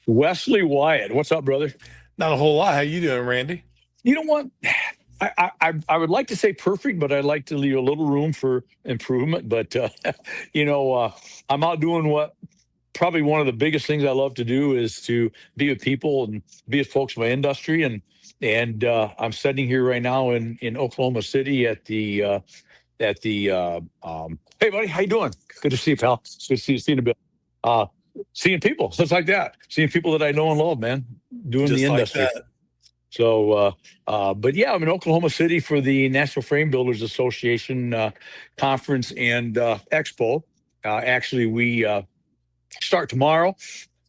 Wesley Wyatt. What's up, brother? Not a whole lot. How you doing, Randy? You know what? I would like to say perfect, but I'd like to leave a little room for improvement. But you know, I'm out doing what probably one of the biggest things I love to do is to be with people and be with folks in my industry. And I'm sitting here right now in Oklahoma City at the. Hey, buddy, how you doing? Good to see you, pal. It's good to see you. Seeing a bit. Uh, Seeing people, stuff like that. Seeing people that I know and love, man, doing the Just like industry. that. But yeah, I'm in Oklahoma City for the National Frame Builders Association conference and expo. Actually, we start tomorrow,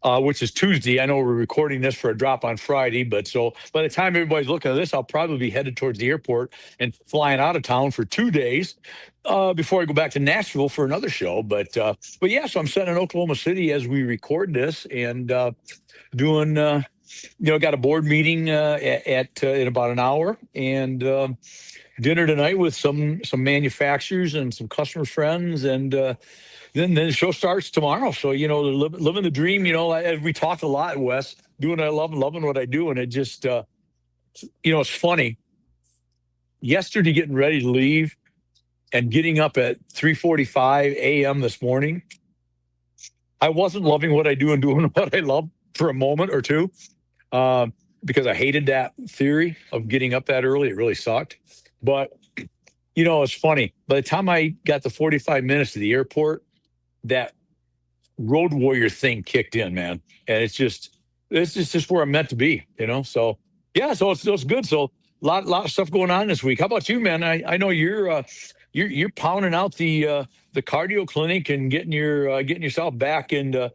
which is Tuesday. I know we're recording this for a drop on Friday, but so by the time everybody's looking at this, I'll probably be headed towards the airport and flying out of town for 2 days before I go back to Nashville for another show. But yeah, so I'm sitting in Oklahoma City as we record this and doing. Got a board meeting at in about an hour, and dinner tonight with some manufacturers and some customer friends, and then the show starts tomorrow. So living the dream. As we talk a lot, Wes, doing what I love, loving what I do, and it just it's funny. Yesterday, getting ready to leave and getting up at 3:45 a.m. this morning, I wasn't loving what I do and doing what I love for a moment or two. Because I hated that theory of getting up that early. It really sucked. But, it's funny. By the time I got the 45 minutes to the airport, that road warrior thing kicked in, man. And it's just where I'm meant to be, So, yeah, so it's good. So, lot of stuff going on this week. How about you, man? I know you're pounding out the cardio clinic and getting yourself back into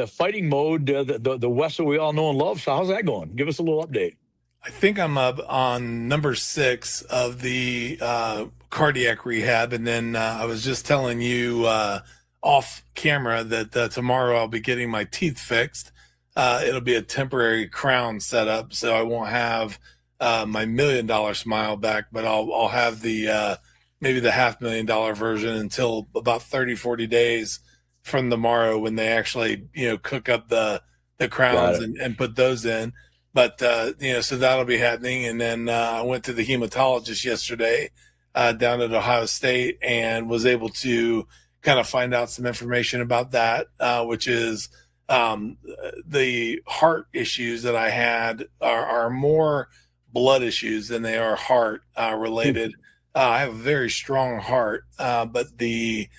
fighting mode, the West that we all know and love. So how's that going? Give us a little update. I think I'm up on number 6 of the cardiac rehab, and then I was just telling you off camera that tomorrow I'll be getting my teeth fixed. It'll be a temporary crown setup, so I won't have my $1 million smile back, but I'll have the maybe the $500,000 version until about 30-40 days from tomorrow when they actually cook up the Got crowns it. and put those in. But so that'll be happening. And then I went to the hematologist yesterday down at Ohio State and was able to kind of find out some information about that, which is the heart issues that I had are more blood issues than they are heart related. I have a very strong heart, but the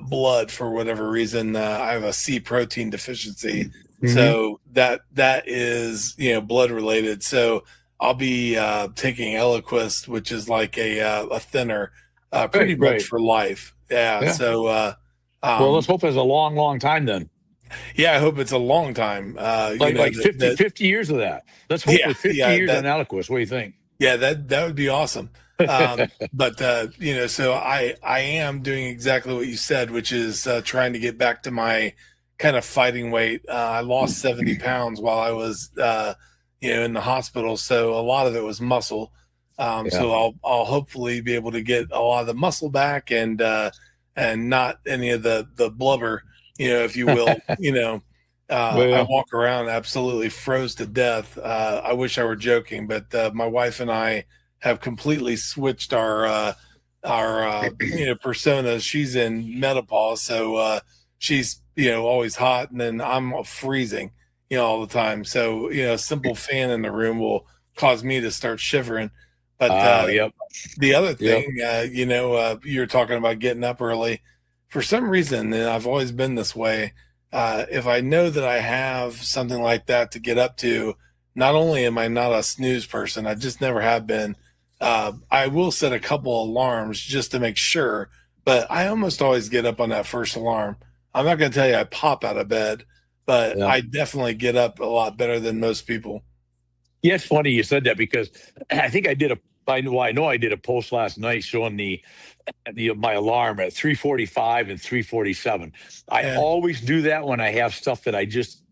blood, for whatever reason, I have a C protein deficiency. Mm-hmm. So that is blood related. So I'll be taking Eliquis, which is like a thinner, pretty Right, much right. for life. Yeah. Yeah. So Well, let's um, hope it's a long, long time then. yeah, I hope it's a long time. Like 50 years of that. Let's hope Yeah, with 50 yeah, years on Aliquis. What do you think? yeah, that would be awesome. But so I am doing exactly what you said, which is trying to get back to my kind of fighting weight. I lost 70 pounds while I was in the hospital, so a lot of it was muscle. Yeah. So I'll hopefully be able to get a lot of the muscle back and not any of the blubber, if you will. I Well, walk around absolutely froze to death. I wish I were joking, but my wife and I have completely switched our personas. She's in menopause, so she's always hot, and then I'm freezing all the time. So a simple fan in the room will cause me to start shivering. But yep, the other yep. thing, you're talking about getting up early. For some reason, and I've always been this way, if I know that I have something like that to get up to, not only am I not a snooze person, I just never have been. I will set a couple alarms just to make sure, but I almost always get up on that first alarm. I'm not going to tell you I pop out of bed, but Yeah. I definitely get up a lot better than most people. Yeah, it's funny you said that because I think I know I did a post last night showing my alarm at 3:45 and 3:47. I Yeah, always do that when I have stuff that I just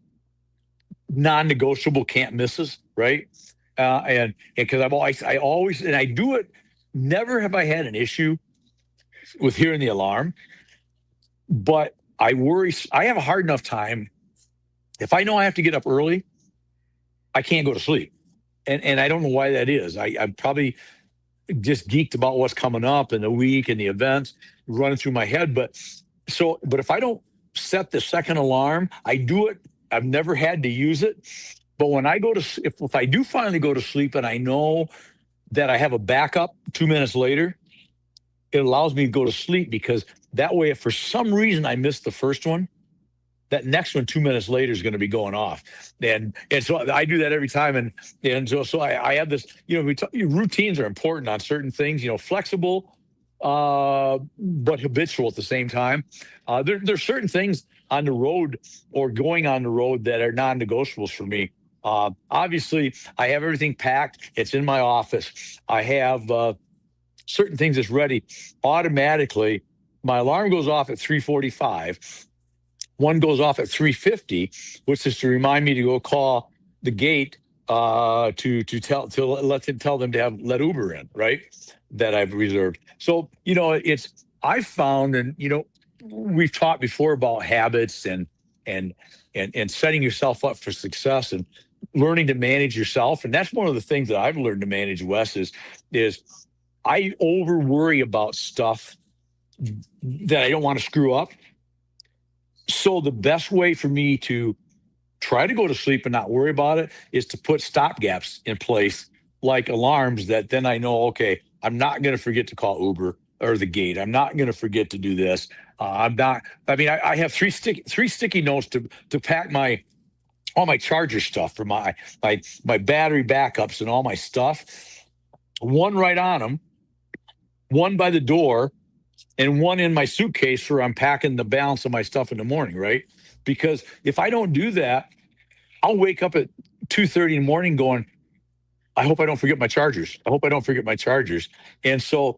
non-negotiable can't misses, right? And because I always and I do it. Never have I had an issue with hearing the alarm, but I worry. I have a hard enough time If I know I have to get up early, I can't go to sleep. And I don't know why that is. I'm probably just geeked about what's coming up in the week and the events running through my head. But if I don't set the second alarm, I do it. I've never had to use it. But when I go to, if I do finally go to sleep and I know that I have a backup 2 minutes later, it allows me to go to sleep, because that way, if for some reason I missed the first one, that next one 2 minutes later is going to be going off. And so I do that every time. And so I have this, routines are important on certain things, flexible, but habitual at the same time. There's certain things on the road or going on the road that are non-negotiables for me. Obviously, I have everything packed. It's in my office. I have certain things that's ready automatically. My alarm goes off at 3:45. One goes off at 3:50, which is to remind me to go call the gate to tell them to let Uber in, right? That I've reserved. So I've found, and we've talked before about habits and setting yourself up for success and learning to manage yourself. And that's one of the things that I've learned to manage, Wes, is I over worry about stuff that I don't want to screw up. So the best way for me to try to go to sleep and not worry about it is to put stopgaps in place, like alarms, that then I know, okay, I'm not going to forget to call Uber or the gate. I'm not going to forget to do this. I have three sticky notes to pack all my charger stuff for my battery backups and all my stuff. One right on them, one by the door, and one in my suitcase where I'm packing the balance of my stuff in the morning, right? Because if I don't do that, I'll wake up at 2:30 in the morning going, I hope I don't forget my chargers. I hope I don't forget my chargers. And so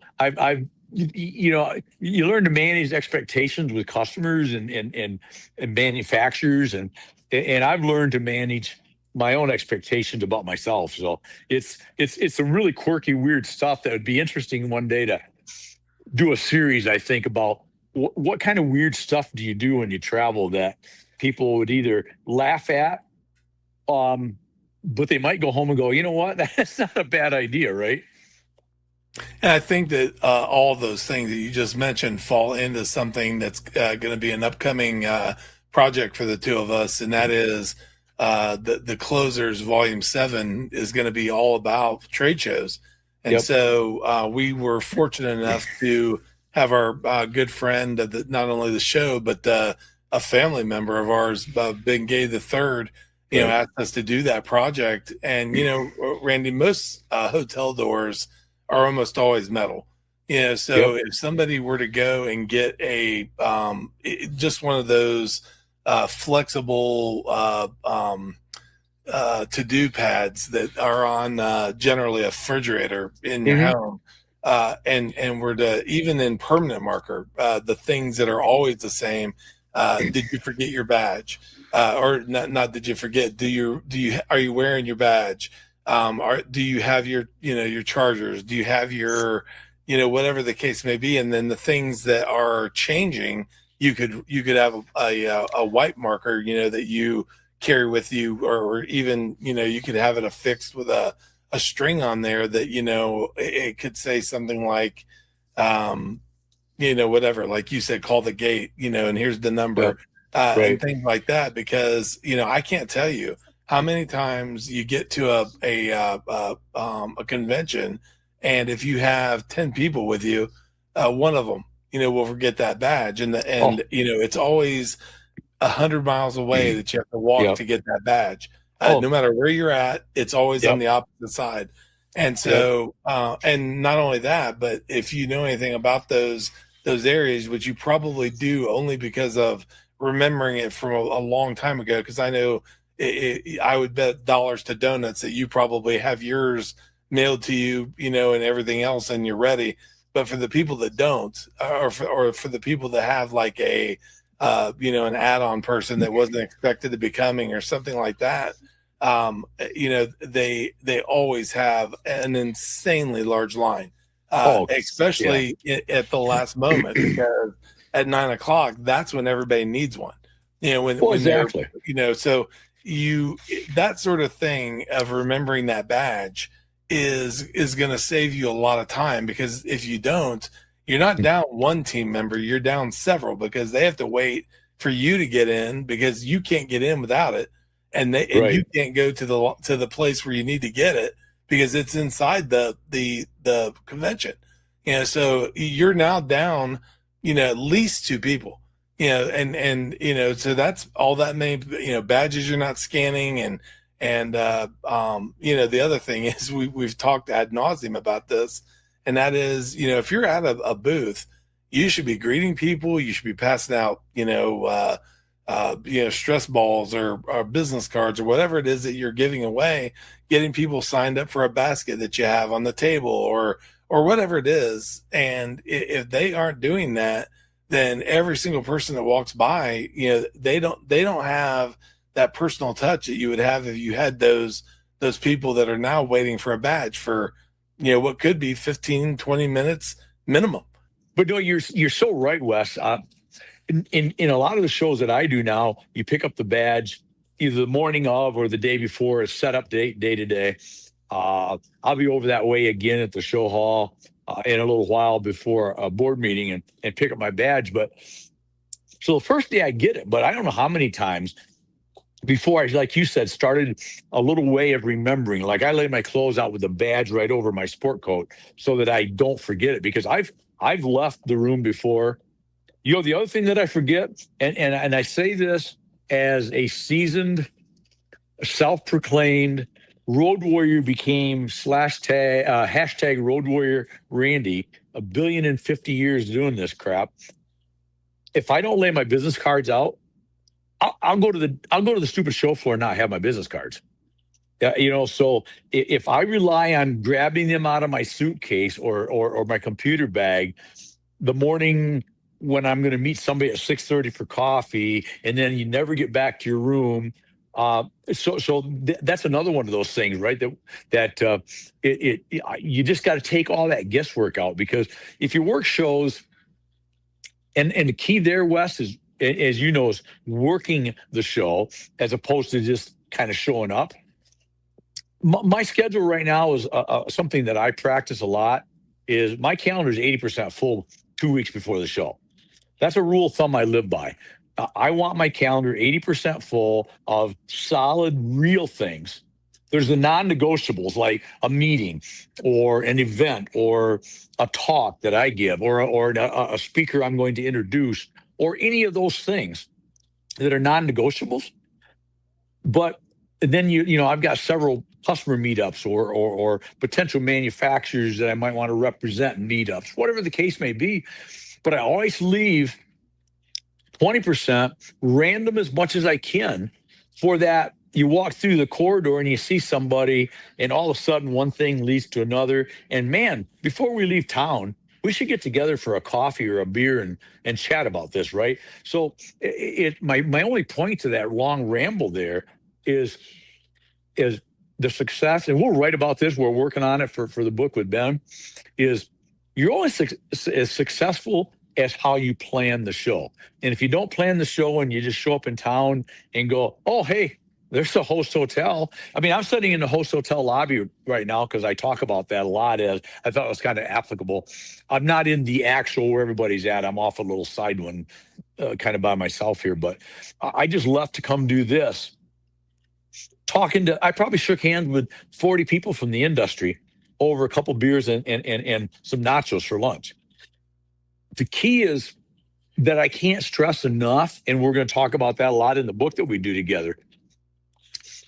you learn to manage expectations with customers and manufacturers, and I've learned to manage my own expectations about myself. So it's some really quirky, weird stuff that would be interesting one day to do a series, I think, about what kind of weird stuff do you do when you travel that people would either laugh at, but they might go home and go, you know what, that's not a bad idea, right? And I think that all those things that you just mentioned fall into something that's going to be an upcoming project for the two of us, and that is the Closers Volume 7 is going to be all about trade shows. And so we were fortunate enough to have our good friend of not only the show, but a family member of ours, Ben Gay the Third, asked us to do that project. And, Randy, most hotel doors are almost always metal. So if somebody were to go and get just one of those flexible to-do pads that are on generally a refrigerator in your home, and were to, even in permanent marker, the things that are always the same. Did you forget your badge? Or not did you forget? Are you wearing your badge? Do you have your your chargers? Do you have your whatever the case may be? And then the things that are changing, you could have a white marker that you carry with you, or even you could have it affixed with a string on there that it could say something like whatever, like you said, call the gate, and here's the number, and things like that. Because I can't tell you how many times you get to a convention, and if you have 10 people with you, one of them will forget that badge, and it's always 100 miles away that you have to walk to get that badge. No matter where you're at, it's always on the opposite side. And so, and not only that, but if you know anything about those areas, which you probably do only because of remembering it from a long time ago, because I know I would bet dollars to donuts that you probably have yours mailed to you, and everything else, and you're ready. But for the people that don't, or for the people that have like an add-on person that wasn't expected to be coming or something like that, they always have an insanely large line, especially at the last moment, because at 9 o'clock, that's when everybody needs one. Well, when they're, exactly. so that sort of thing of remembering that badge is going to save you a lot of time, because if you don't, you're not down one team member, you're down several, because they have to wait for you to get in, because you can't get in without it, and you Right. can't go to the place where you need to get it because it's inside the convention. So you're now down, at least two people. And so that's all that many, badges you're not scanning, and the other thing is we've talked ad nauseum about this, and that is, if you're at a booth, you should be greeting people, you should be passing out, stress balls or business cards or whatever it is that you're giving away, getting people signed up for a basket that you have on the table, or whatever it is. And if they aren't doing that, then every single person that walks by, they don't have that personal touch that you would have if you had those people that are now waiting for a badge for, what could be 15, 20 minutes minimum. But no, you're so right, Wes. In a lot of the shows that I do now, you pick up the badge either the morning of or the day before. It's set up day to day. I'll be over that way again at the show hall in a little while before a board meeting, and pick up my badge. But so the first day I get it, but I don't know how many times before I, like you said, started a little way of remembering. Like I lay my clothes out with the badge right over my sport coat so that I don't forget it, because I've left the room before. The other thing that I forget, and I say this as a seasoned, self-proclaimed road warrior, became hashtag road warrior Randy, 1,050 years doing this crap. If I don't lay my business cards out, I'll go to the stupid show floor and not have my business cards. So if I rely on grabbing them out of my suitcase or my computer bag the morning when I'm going to meet somebody at 6:30 for coffee, and then you never get back to your room. That's another one of those things, right? You just got to take all that guesswork out, because if your work shows, and the key there, Wes, is, as you know, is working the show as opposed to just kind of showing up. My schedule right now is something that I practice a lot. Is my calendar is 80% full 2 weeks before the show. That's a rule of thumb I live by. I want my calendar 80% full of solid, real things. There's the non-negotiables, like a meeting or an event or a talk that I give, or a speaker I'm going to introduce, or any of those things that are non-negotiables. But then I've got several customer meetups or potential manufacturers that I might want to represent in meetups, whatever the case may be. But I always leave 20% random as much as I can for that. You walk through the corridor and you see somebody, and all of a sudden one thing leads to another. And man, before we leave town, we should get together for a coffee or a beer and chat about this, right? So my only point to that long ramble there is the success, and we'll write about this. We're working on it for the book with Ben. Is you're only as successful as how you plan the show. And if you don't plan the show and you just show up in town and go, oh, hey, there's a host hotel. I mean, I'm sitting in the host hotel lobby right now because I talk about that a lot, as I thought it was kind of applicable. I'm not in the actual where everybody's at. I'm off a little side one, kind of by myself here. But I just left to come do this. I probably shook hands with 40 people from the industry over a couple beers and some nachos for lunch. The key is that I can't stress enough, and we're going to talk about that a lot in the book that we do together,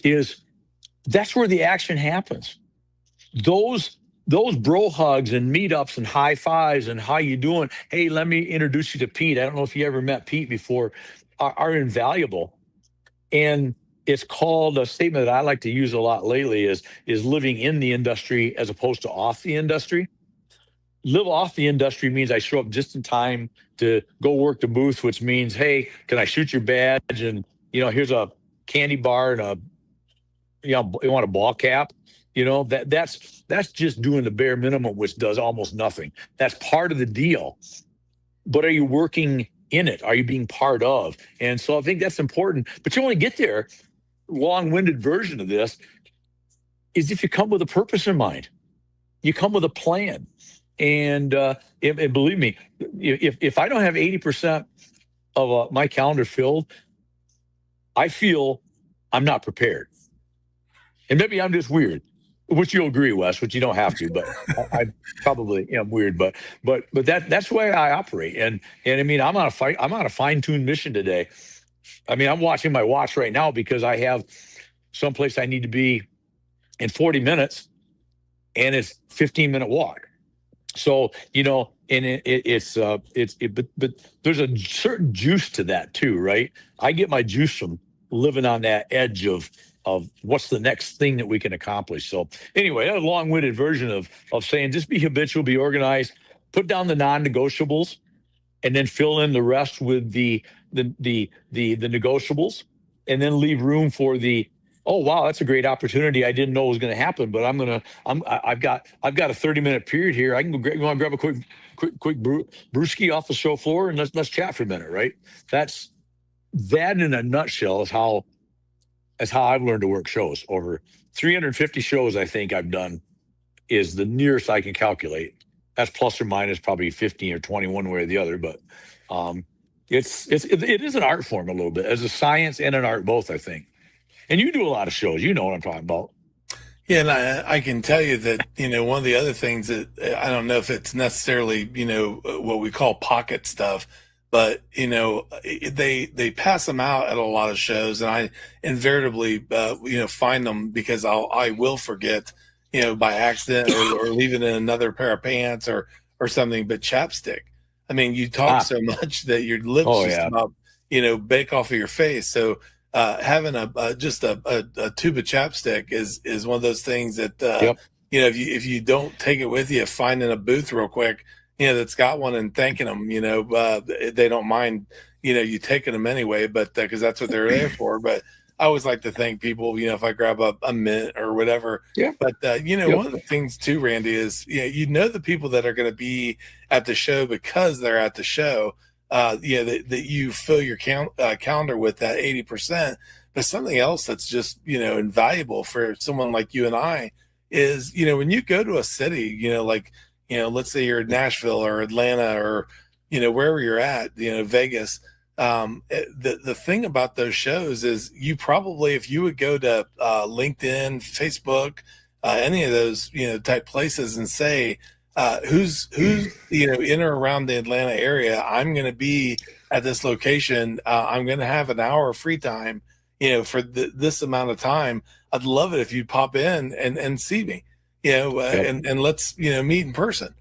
is that's where the action happens. Those bro hugs and meetups and high fives and how you doing? Hey, let me introduce you to Pete. I don't know if you ever met Pete before, are invaluable. And it's called, a statement that I like to use a lot lately is living in the industry as opposed to off the industry. Live off the industry means I show up just in time to go work the booth, which means, hey, can I shoot your badge? And, here's a candy bar and you want a ball cap? That's just doing the bare minimum, which does almost nothing. That's part of the deal. But are you working in it? Are you being part of? And so I think that's important. But you only get there, long-winded version of this, is if you come with a purpose in mind. You come with a plan. And believe me, if I don't have 80% of my calendar filled, I feel I'm not prepared. And maybe I'm just weird, which you'll agree, Wes, which you don't have to, but I probably am weird. But that's the way I operate. And I mean, I'm on a fine-tuned mission today. I mean, I'm watching my watch right now because I have someplace I need to be in 40 minutes, and it's 15-minute walk. So, and but there's a certain juice to that too, right? I get my juice from living on that edge of what's the next thing that we can accomplish. So anyway, a long-winded version of saying just be habitual, be organized, put down the non-negotiables, and then fill in the rest with the negotiables, and then leave room for the, oh wow, that's a great opportunity. I didn't know it was going to happen, but I've got a 30-minute period here. I can go. You want to grab a quick brewski off the show floor and let's chat for a minute, right? That in a nutshell is how I've learned to work shows. Over 350 shows, I think I've done, is the nearest I can calculate. That's plus or minus probably 15 or 20 one way or the other, but it is an art form a little bit, as a science and an art both, I think. And you do a lot of shows. You know what I'm talking about. Yeah, and I can tell you that, one of the other things that I don't know if it's necessarily, what we call pocket stuff, but, they pass them out at a lot of shows, and I invariably, find them because I will forget, by accident or leave it in another pair of pants or something. But chapstick, I mean, you talk so much that your lips about, bake off of your face. So, having just a tube of chapstick is one of those things that Yep. If you don't take it with you, finding a booth real quick, that's got one, and thanking them, they don't mind you taking them anyway, but because that's what they're there for. But I always like to thank people, if I grab a mint or whatever. Yeah. But one of the things too, Randy, is the people that are going to be at the show because they're at the show. That you fill your calendar with that 80%. But something else that's just, invaluable for someone like you and I is, when you go to a city, let's say you're in Nashville or Atlanta or, wherever you're at, Vegas. The thing about those shows is you probably, if you would go to LinkedIn, Facebook, any of those, type places and say, who's in or around the Atlanta area, I'm going to be at this location. I'm going to have an hour of free time, for this amount of time. I'd love it if you'd pop in and see me, and let's, meet in person.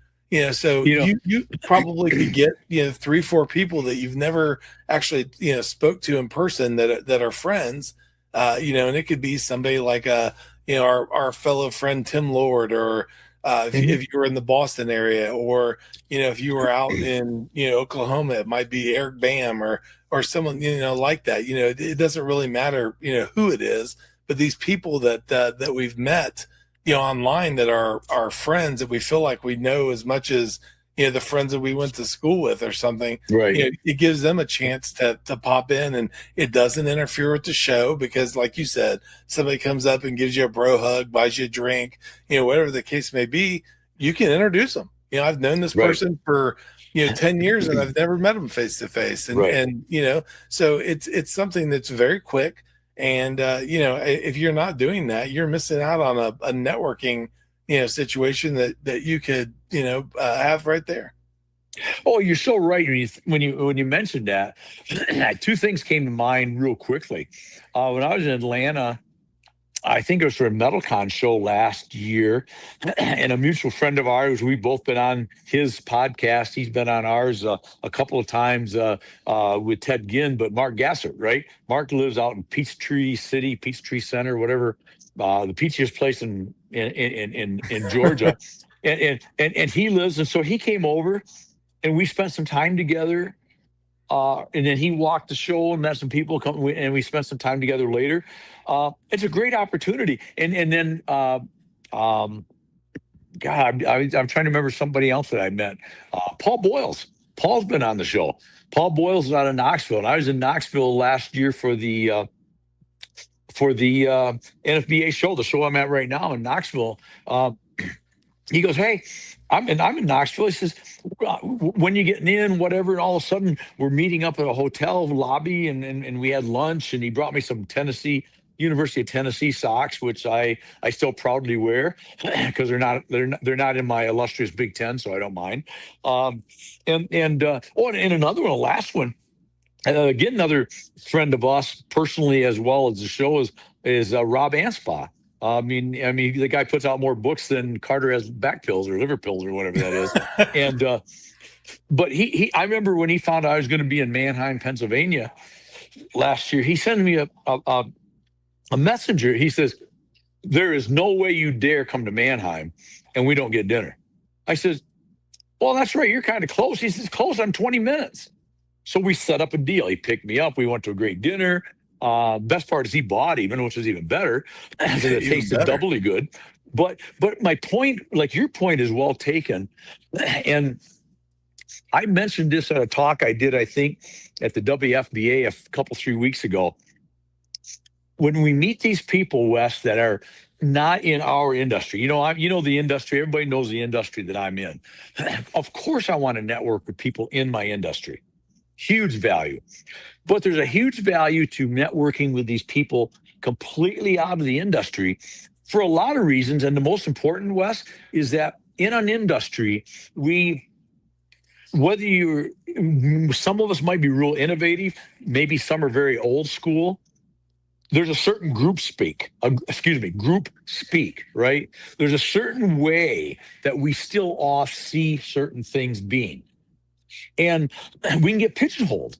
So you probably could get 3-4 people that you've never actually spoke to in person that are friends, and it could be somebody like our fellow friend Tim Lord, or if you were in the Boston area, or if you were out in Oklahoma, it might be Eric Bam or someone like that. It doesn't really matter who it is, but these people that we've met online that are our friends, that we feel like we know as much as the friends that we went to school with or something. Right. It gives them a chance to pop in, and it doesn't interfere with the show because, like you said, somebody comes up and gives you a bro hug, buys you a drink, whatever the case may be, you can introduce them. I've known this person for 10 years and I've never met them face to face, and so it's something that's very quick. And if you're not doing that, you're missing out on a networking situation that you could have right there. Oh, you're so right. When you mentioned that, two things came to mind real quickly. When I was in Atlanta, I think it was for a MetalCon show last year, and a mutual friend of ours, we've both been on his podcast. He's been on ours a couple of times with Ted Ginn, but Mark Gassert, right? Mark lives out in Peachtree City, Peachtree Center, whatever, the peachiest place in Georgia, and he lives, and so he came over, and we spent some time together. And then he walked the show and met some people, and we spent some time together later. It's a great opportunity. And then, God, I'm trying to remember somebody else that I met. Paul Boyles. Paul's been on the show. Paul Boyle's out of Knoxville, and I was in Knoxville last year for the NFBA show, the show I'm at right now in Knoxville. He goes, "Hey, I'm in Knoxville." He says, "When you getting in, whatever." And all of a sudden, we're meeting up at a hotel lobby, and we had lunch. And he brought me some University of Tennessee socks, which I still proudly wear because they're not in my illustrious Big Ten, so I don't mind. And another one, the last one. Again, another friend of us personally, as well as the show, is Rob Anspaugh. I mean, the guy puts out more books than Carter has back pills or liver pills or whatever that is. And but I remember when he found out I was going to be in Manheim, Pennsylvania last year. He sent me a messenger. He says, "There is no way you dare come to Manheim and we don't get dinner." I says, "Well, that's right. You're kind of close." He says, "Close. I'm 20 minutes." So we set up a deal. He picked me up. We went to a great dinner. Best part is he bought even, which was even better. So it tasted doubly good. But my point, like your point, is well taken. And I mentioned this at a talk I did, I think, at the WFBA a couple, 3 weeks ago. When we meet these people, Wes, that are not in our industry, you know the industry. Everybody knows the industry that I'm in. Of course, I want to network with people in my industry. Huge value. But there's a huge value to networking with these people completely out of the industry for a lot of reasons. And the most important, Wes, is that in an industry, some of us might be real innovative, maybe some are very old school. There's a certain group speak, right? There's a certain way that we still all see certain things being. And we can get pigeonholed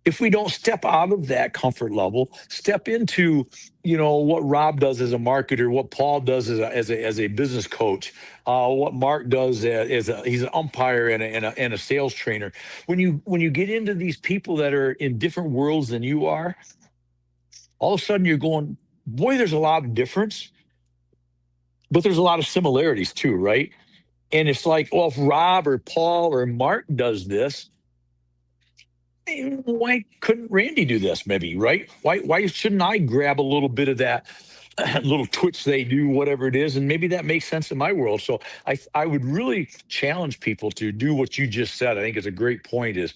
if we don't step out of that comfort level, step into, what Rob does as a marketer, what Paul does as a business coach, what Mark does he's an umpire and a sales trainer. When you get into these people that are in different worlds than you are, all of a sudden you're going, boy, there's a lot of difference, but there's a lot of similarities too, right? And it's like, well, if Rob or Paul or Mark does this, why couldn't Randy do this? Maybe, right? Why shouldn't I grab a little bit of that little twitch they do, whatever it is, and maybe that makes sense in my world. So I would really challenge people to do what you just said. I think it's a great point. Is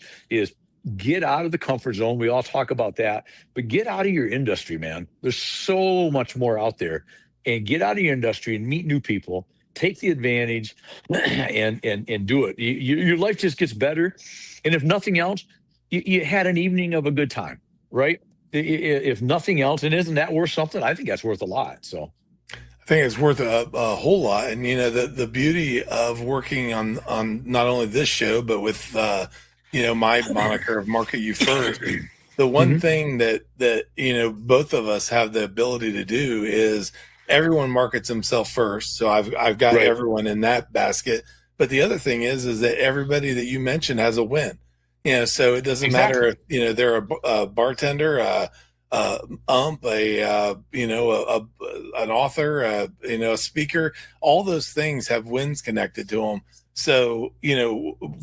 get out of the comfort zone. We all talk about that, but get out of your industry, man. There's so much more out there, and get out of your industry and meet new people. Take the advantage and do it. Your life just gets better. And if nothing else, you had an evening of a good time, right? If nothing else, and isn't that worth something? I think that's worth a lot. So I think it's worth a whole lot. And, the beauty of working on not only this show, but with, my moniker of Market You First, the one thing that, both of us have the ability to do is everyone markets himself first. So I've got everyone in that basket. But the other thing is that everybody that you mentioned has a win. So it doesn't matter if they're a bartender, ump, an author, a speaker. All those things have wins connected to them. So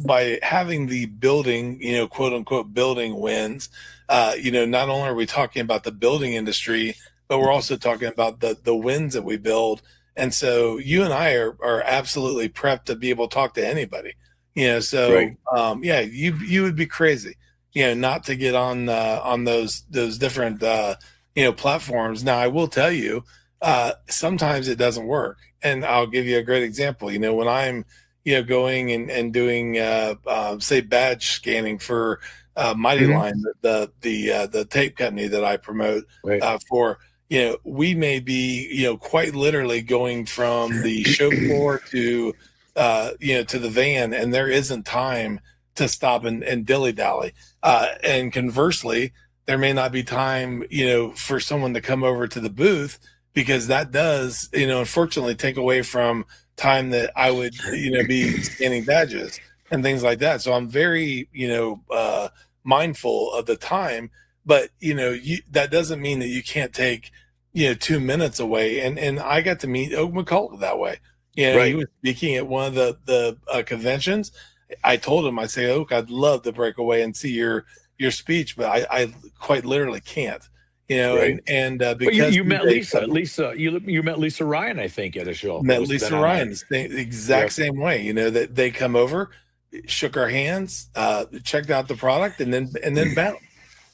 by having the building, quote unquote building wins, not only are we talking about the building industry, but we're also talking about the wins that we build. And so you and I are absolutely prepped to be able to talk to anybody. You would be crazy, not to get on those different, platforms. Now, I will tell you, sometimes it doesn't work. And I'll give you a great example. When I'm, going and doing, say, badge scanning for Mighty Line, the tape company that I promote for, we may be, quite literally going from the show floor to the van, and there isn't time to stop and dilly-dally. And conversely, there may not be time, for someone to come over to the booth, because that does, unfortunately take away from time that I would, be scanning badges and things like that. So I'm very, mindful of the time, but, that doesn't mean that you can't take, 2 minutes away. And I got to meet Oak McCullough that way. He was speaking at one of the conventions, I told him, I say, Oak, I'd love to break away and see your speech, but I quite literally can't, Right. and But because you met he's a Lisa. You met Lisa Ryan, I think, at a show met that's been Lisa on our. Ryan the exact Yep. same way, that they come over, shook our hands, checked out the product, and then bounced,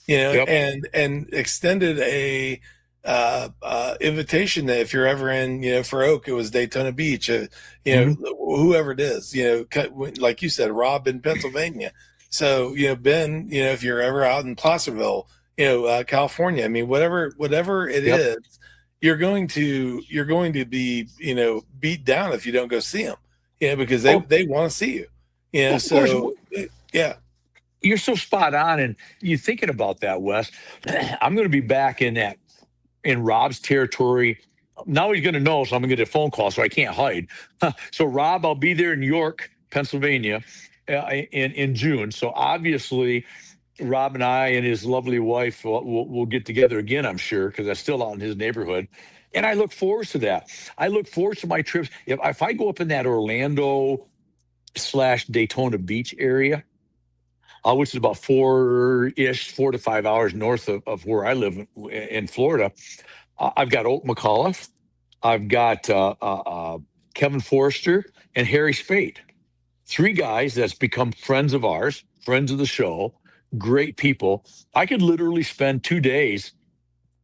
Yep. and extended a invitation that if you're ever in, for Oak, it was Daytona Beach, Mhm. whoever it is, like you said, Rob in Pennsylvania. So, Ben, if you're ever out in Placerville, California, I mean, whatever it Yep. is, you're going to be, beat down if you don't go see them, because they, Oh, they want to see you, of course. so yeah. You're so spot on, and you thinking about that, Wes. I'm going to be back in Rob's territory. Now he's going to know, so I'm going to get a phone call, so I can't hide. So Rob, I'll be there in York, Pennsylvania, in June. So obviously, Rob and I and his lovely wife will get together again, I'm sure, because that's still out in his neighborhood. And I look forward to that. I look forward to my trips. If I go up in that Orlando slash Daytona Beach area, which is about 4 to 5 hours north of where I live in Florida. I've got Oak McCullough, I've got Kevin Forrester, and Harry Spade. Three guys that's become friends of ours, friends of the show, great people. I could literally spend 2 days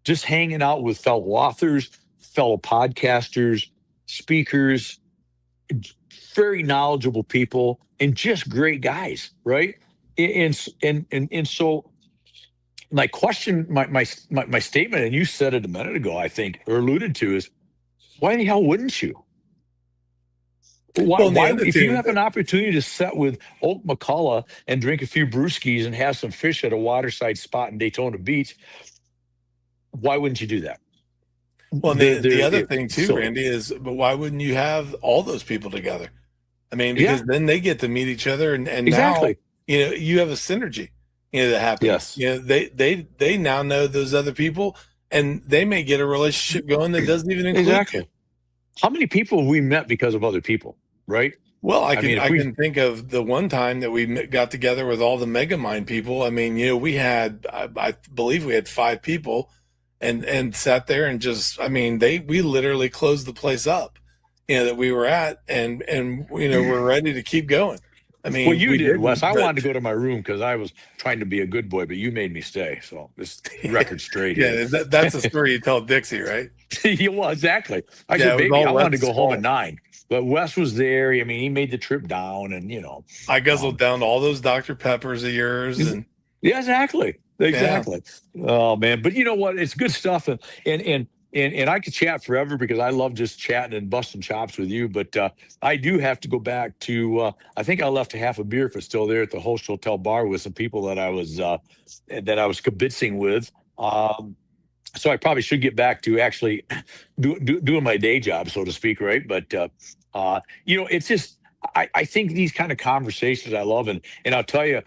just hanging out with fellow authors, fellow podcasters, speakers, very knowledgeable people, and just great guys, right? And so my question, my statement, and you said it a minute ago, I think, or alluded to, is why the hell wouldn't you? Well, and the Why other if you thing, have an opportunity to sit with Oak McCullough and drink a few brewskis and have some fish at a waterside spot in Daytona Beach, why wouldn't you do that? well, and the other thing too, Silly. Randy, is, but why wouldn't you have all those people together? I mean, Yeah, because then they get to meet each other, and now, exactly. you have a synergy, that happens. Yes, They now know those other people, and they may get a relationship going that doesn't even include you. exactly. How many people have we met because of other people, right? Well, I I mean, can if I we can think of the one time that we got together with all the Megamind people. I mean, we had, I believe we had 5 people, and sat there and just, I mean, we literally closed the place up, that we were at, and we're ready to keep going. I Well, mean, you we did, Wes. didn't, I but wanted to go to my room because I was trying to be a good boy, but you made me stay. So this record straight here. yeah, that's a story you tell Dixie, right? Well, exactly. I Yeah, said, it was baby, all I wanted to Wes's go home at fault. 9, but Wes was there. I mean, he made the trip down, and I guzzled um, down all those Dr. Peppers of yours, and yeah, exactly, yeah. exactly. Oh man, but you know what? It's good stuff, and I could chat forever because I love just chatting and busting chops with you. But I do have to go back to. I think I left a half a beer if it's still there at the Host Hotel bar with some people that I was kibitzing with. So I probably should get back to actually doing my day job, so to speak, right? But it's just I think these kind of conversations I love, and I'll tell you,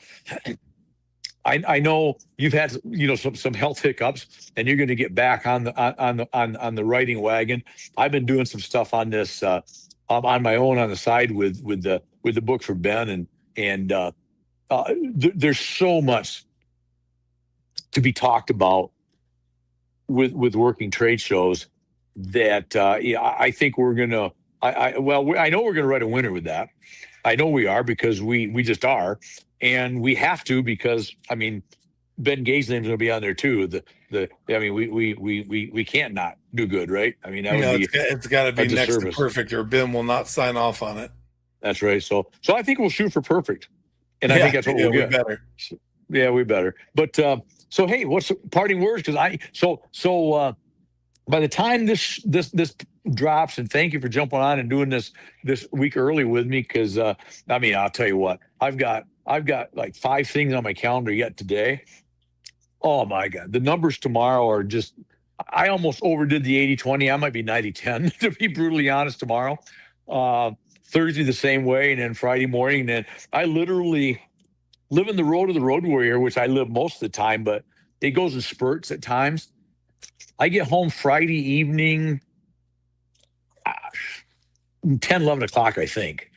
I know you've had some health hiccups, and you're going to get back on the writing wagon. I've been doing some stuff on this on my own on the side with the book for Ben, and there's so much to be talked about with working trade shows that yeah, I think we're gonna. I know we're gonna write a winner with that. I know we are because we just are, and we have to because I mean Ben Gay's name's gonna be on there too. I mean we can't not do good, right? I mean that would be It's got to a be next to disservice. perfect, or Ben will not sign off on it. That's right. So I think we'll shoot for perfect, and I Yeah, think that's what yeah, we'll we get. better. Yeah, we better. But so hey, what's the parting words? Because by the time this drops, and thank you for jumping on and doing this week early with me, because I mean I'll tell you what, I've got like 5 things on my calendar yet today. Oh my God, the numbers tomorrow are just, I almost overdid the 80-20. I might be 90-10 to be brutally honest tomorrow. uh Thursday the same way, and then Friday morning, and then I literally live in the road of the road warrior, which I live most of the time, but it goes in spurts at times. I get home Friday evening, 10, 11 o'clock, I think.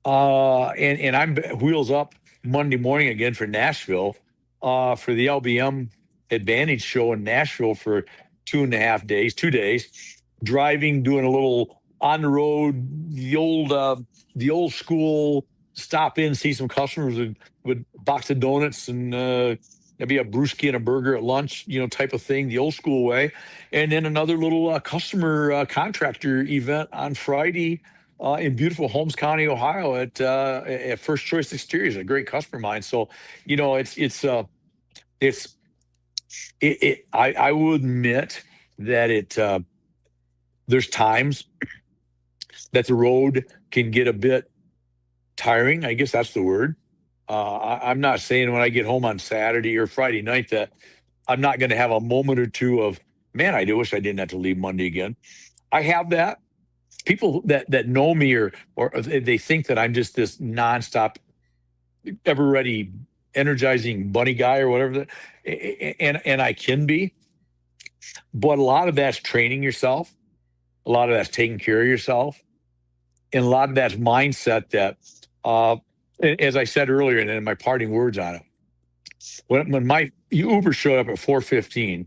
And I'm wheels up Monday morning again for Nashville, for the LBM Advantage show in Nashville for 2.5 days, 2 days, driving, doing a little on the road, the old school, stop in, see some customers with a box of donuts and maybe a brewski and a burger at lunch, type of thing, the old school way. And then another little customer contractor event on Friday in beautiful Holmes County, Ohio, at First Choice Exteriors, a great customer of mine. So, it's I will admit that there's times that the road can get a bit tiring. I guess that's the word. I'm not saying when I get home on Saturday or Friday night that I'm not going to have a moment or two of, man, I do wish I didn't have to leave Monday again. I have that. People that know me or they think that I'm just this nonstop, ever ready, energizing bunny guy or whatever. And I can be, but a lot of that's training yourself. A lot of that's taking care of yourself, and a lot of that's mindset that, as I said earlier, and in my parting words on it, when my Uber showed up at 4:15,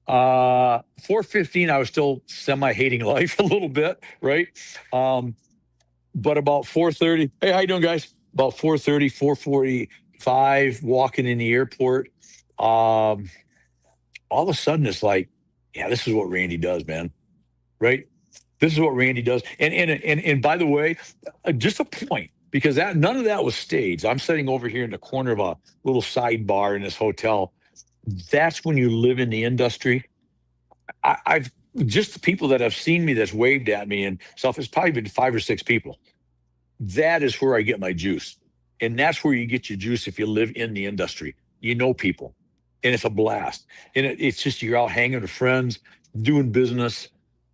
4:15, I was still semi hating life a little bit, right? But about 4:30, hey, how you doing, guys? About 4:30, 4:45, walking in the airport, all of a sudden it's like, yeah, this is what Randy does, man, right? This is what Randy does. And by the way, just a point, because that none of that was staged. I'm sitting over here in the corner of a little sidebar in this hotel. That's when you live in the industry. I've just the people that have seen me that's waved at me and stuff, it's probably been 5 or 6 people. That is where I get my juice. And that's where you get your juice if you live in the industry. You know people. And it's a blast. And it's just you're out hanging with friends, doing business,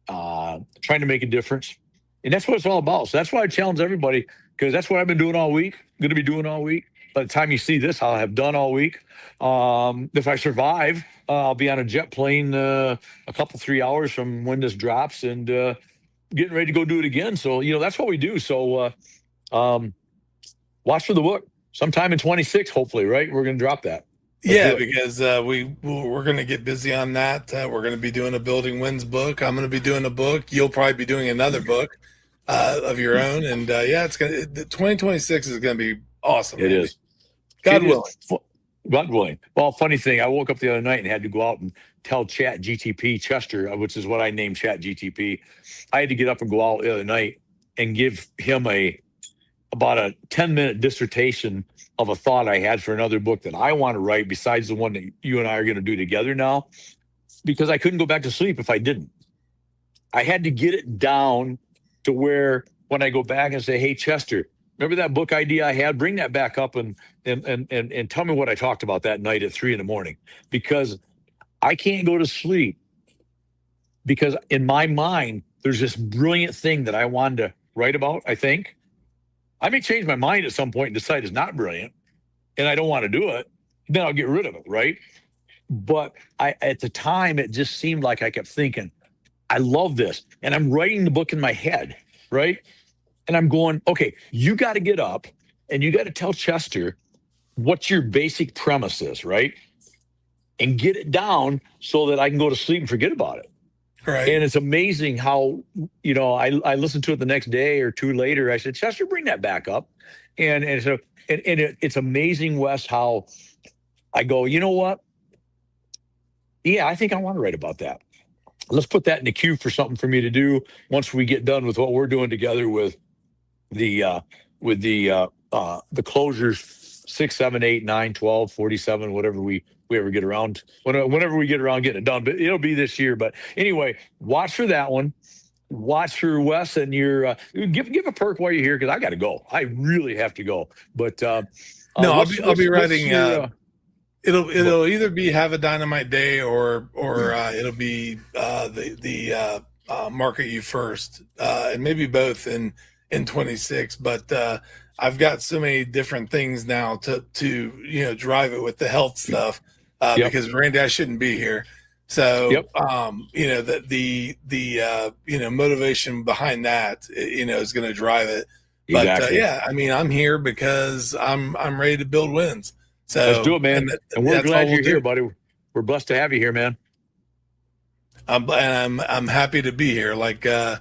trying to make a difference. And that's what it's all about. So that's why I challenge everybody, because that's what I've been doing all week, going to be doing all week. By the time you see this, I'll have done all week. If I survive, I'll be on a jet plane a couple, 3 hours from when this drops and getting ready to go do it again. So, that's what we do. So watch for the book sometime in 26, hopefully, right? We're going to drop that. Yeah, because we're going to get busy on that. We're going to be doing a Building Wins book. I'm going to be doing a book. You'll probably be doing another book of your own. And it's going to 2026 is going to be awesome. It is. God willing. God willing. Well, funny thing, I woke up the other night and had to go out and tell Chat GTP Chester, which is what I named Chat GTP. I had to get up and go out the other night and give him about a 10-minute dissertation of a thought I had for another book that I want to write besides the one that you and I are going to do together now, because I couldn't go back to sleep if I didn't. I had to get it down to where when I go back and say, hey, Chester, remember that book idea I had? Bring that back up and tell me what I talked about that night at 3 a.m, because I can't go to sleep, because in my mind, there's this brilliant thing that I wanted to write about, I think. I may change my mind at some point and decide it's not brilliant and I don't want to do it. Then I'll get rid of it, right? But at the time, it just seemed like I kept thinking, I love this. And I'm writing the book in my head, right? And I'm going, okay, you got to get up and you got to tell Chester what your basic premise is, right? And get it down so that I can go to sleep and forget about it. Right. And it's amazing how, I listened to it the next day or two later. I said, Chester, bring that back up. And so it's amazing, Wes, how I go, you know what? Yeah, I think I want to write about that. Let's put that in the queue for something for me to do once we get done with what we're doing together with the closures 6, 7, 8, 9, 12, 47, whatever we ever get around, whenever we get around getting it done. But it'll be this year. But anyway, watch for that one. Watch for Wes, and your give a perk while you're here, because I got to go. I really have to go. But no, I'll be writing. It'll either be Have a Dynamite Day or it'll be the Market You First, and maybe both in 26. But I've got so many different things now to drive it with the health stuff, because Randy, I shouldn't be here. So the motivation behind that is going to drive it. But Exactly. yeah, I mean, I'm here because I'm ready to build wins. So Let's do it, man. And we're that's all glad we'll you're here, do. buddy. We're blessed to have you here, man. I'm happy to be here. Like I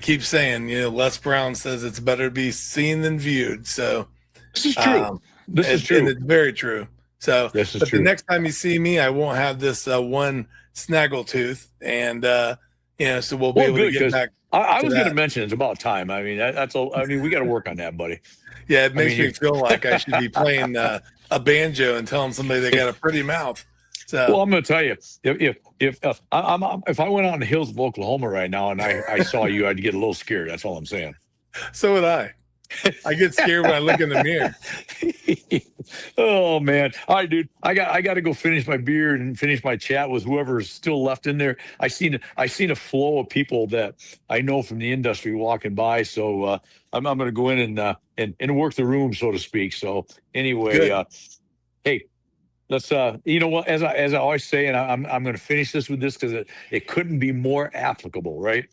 keep saying, Les Brown says it's better to be seen than viewed. So This is true. um, This is and true. it's very true. So, This is but the true. next time you see me, I won't have this one snaggle tooth, and so we'll be Well, able good, to get because back I to was going to that. mention it's about time. I mean, that's all. I mean, we got to work on that, buddy. Yeah, it makes mean, me feel like I should be playing a banjo and telling somebody they got a pretty mouth. Well, So I'm going to tell you, if I went out in the hills of Oklahoma right now and I saw you, I'd get a little scared. That's all I'm saying. so would I. I get scared when I look in the mirror. Oh man! All right, dude. I got to go finish my beer and finish my chat with whoever's still left in there. I seen a flow of people that I know from the industry walking by. So I'm going to go in and work the room, so to speak. So anyway, Good. hey, let's you know what? As I always say, and I'm going to finish this with this because it couldn't be more applicable, right?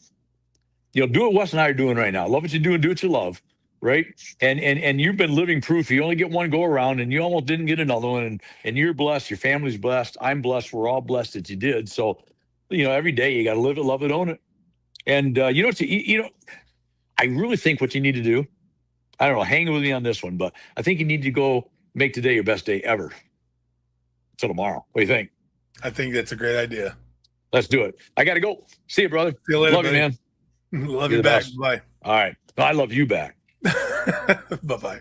Do what Wes and I are doing right now. Love what you do and do what you love. Right. And you've been living proof. You only get one go around and you almost didn't get another one. And you're blessed. Your family's blessed. I'm blessed. We're all blessed that you did. So, every day you got to live it, love it, own it. And, I really think what you need to do, I don't know, hang with me on this one, but I think you need to go make today your best day ever. Till tomorrow. What do you think? I think that's a great idea. Let's do it. I got to go. See you, brother. See you later, Love buddy. you, man. Love You're you the back. best. Bye. All right. I love you back. Bye-bye.